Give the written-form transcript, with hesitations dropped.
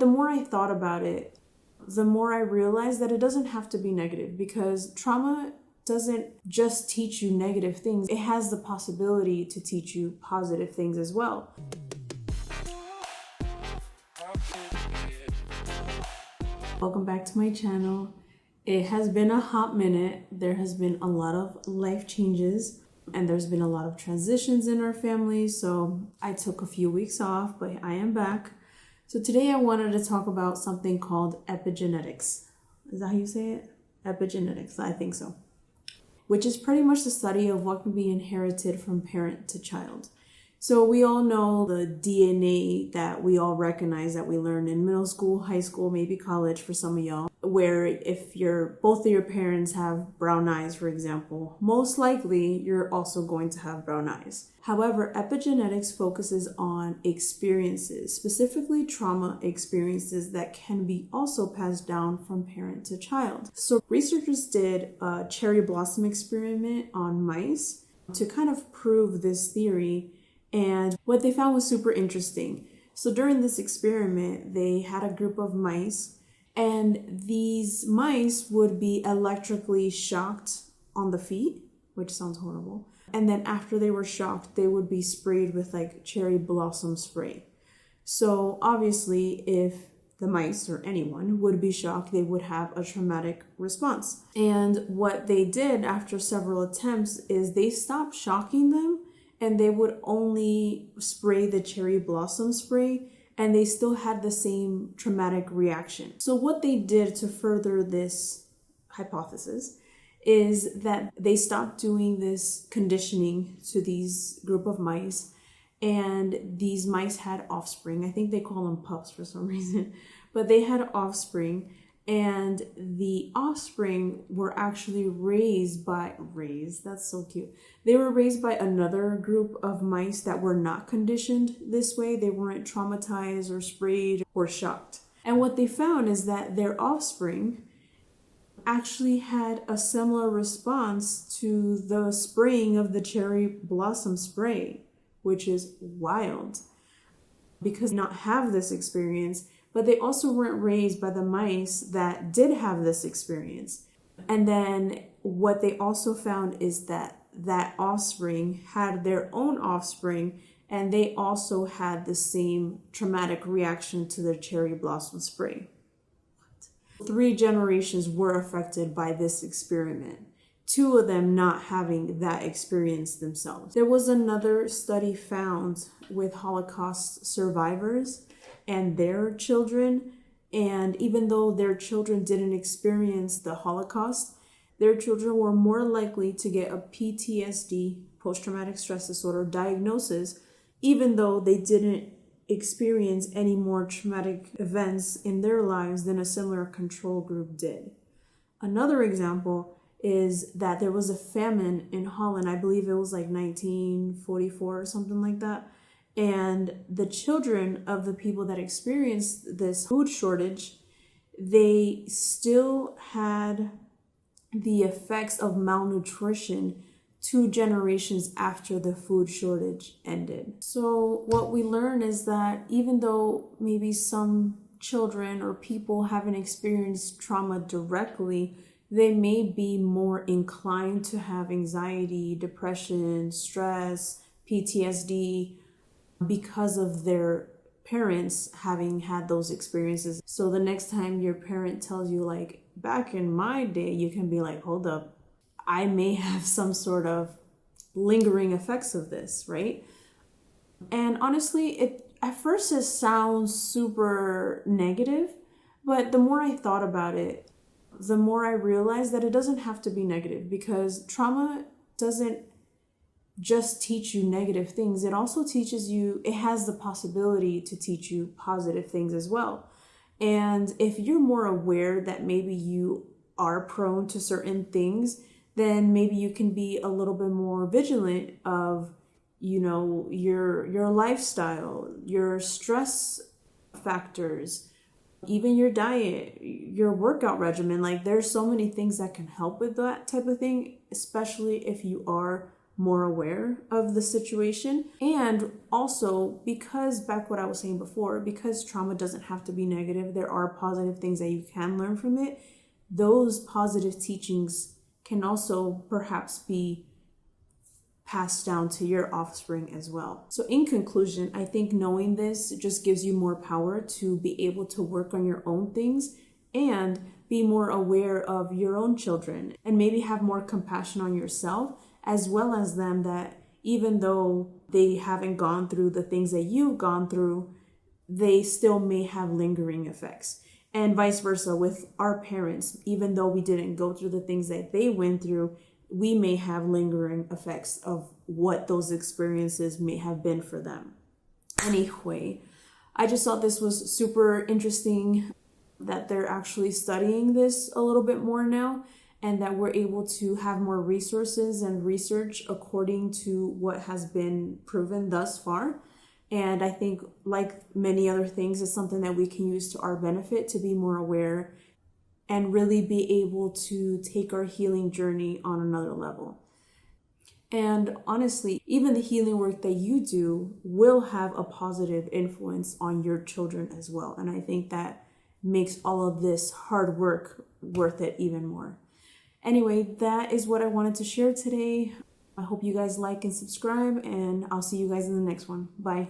The more I thought about it, the more I realized that it doesn't have to be negative, because trauma doesn't just teach you negative things. It has the possibility to teach you positive things as well. Welcome back to my channel. It has been a hot minute. There has been a lot of life changes and there's been a lot of transitions in our family. So I took a few weeks off, but I am back. So today I wanted to talk about something called epigenetics. Is that how you say it? Epigenetics, I think so. Which is pretty much the study of what can be inherited from parent to child. So we all know the DNA that we all recognize that we learn in middle school, high school, maybe college for some of y'all, where if both of your parents have brown eyes, for example, most likely you're also going to have brown eyes. However, epigenetics focuses on experiences, specifically trauma experiences that can be also passed down from parent to child. So researchers did a cherry blossom experiment on mice to kind of prove this theory. And what they found was super interesting. So during this experiment, they had a group of mice, and these mice would be electrically shocked on the feet, which sounds horrible. And then after they were shocked, they would be sprayed with like cherry blossom spray. So obviously, if the mice or anyone would be shocked, they would have a traumatic response. And what they did after several attempts is they stopped shocking them, and they would only spray the cherry blossom spray, and they still had the same traumatic reaction. So what they did to further this hypothesis is that they stopped doing this conditioning to these group of mice, and these mice had offspring. I think they call them pups for some reason, but they had offspring. And the offspring were actually that's so cute. They were raised by another group of mice that were not conditioned this way. They weren't traumatized or sprayed or shocked. And what they found is that their offspring actually had a similar response to the spraying of the cherry blossom spray, which is wild, because they did not have this experience. But they also weren't raised by the mice that did have this experience. And then what they also found is that that offspring had their own offspring, and they also had the same traumatic reaction to the cherry blossom spray. 3 generations were affected by this experiment, 2 of them not having that experience themselves. There was another study found with Holocaust survivors and their children, and even though their children didn't experience the Holocaust, their children were more likely to get a PTSD, post-traumatic stress disorder diagnosis, even though they didn't experience any more traumatic events in their lives than a similar control group did. Another example is that there was a famine in Holland. I believe it was like 1944 or something like that. And the children of the people that experienced this food shortage, they still had the effects of malnutrition 2 generations after the food shortage ended. So what we learn is that even though maybe some children or people haven't experienced trauma directly, they may be more inclined to have anxiety, depression, stress, PTSD, because of their parents having had those experiences. So the next time your parent tells you, like, back in my day, you can be like, hold up, I may have some sort of lingering effects of this, right? And honestly, at first it sounds super negative, but the more I thought about it, the more I realized that it doesn't have to be negative, because trauma doesn't just teach you negative things. It also teaches you, it has the possibility to teach you positive things as well. And if you're more aware that maybe you are prone to certain things, then maybe you can be a little bit more vigilant of, your lifestyle, your stress factors, even your diet, your workout regimen. Like, there's so many things that can help with that type of thing, especially if you are more aware of the situation. And also, because back what I was saying before, because trauma doesn't have to be negative, there are positive things that you can learn from it. Those positive teachings can also perhaps be passed down to your offspring as well. So in conclusion, I think knowing this just gives you more power to be able to work on your own things and be more aware of your own children, and maybe have more compassion on yourself as well as them, that even though they haven't gone through the things that you've gone through, they still may have lingering effects. And vice versa with our parents, even though we didn't go through the things that they went through, we may have lingering effects of what those experiences may have been for them. Anyway, I just thought this was super interesting that they're actually studying this a little bit more now, and that we're able to have more resources and research according to what has been proven thus far. And I think, like many other things, it's something that we can use to our benefit to be more aware and really be able to take our healing journey on another level. And honestly, even the healing work that you do will have a positive influence on your children as well. And I think that makes all of this hard work worth it even more. Anyway, that is what I wanted to share today. I hope you guys like and subscribe, and I'll see you guys in the next one. Bye.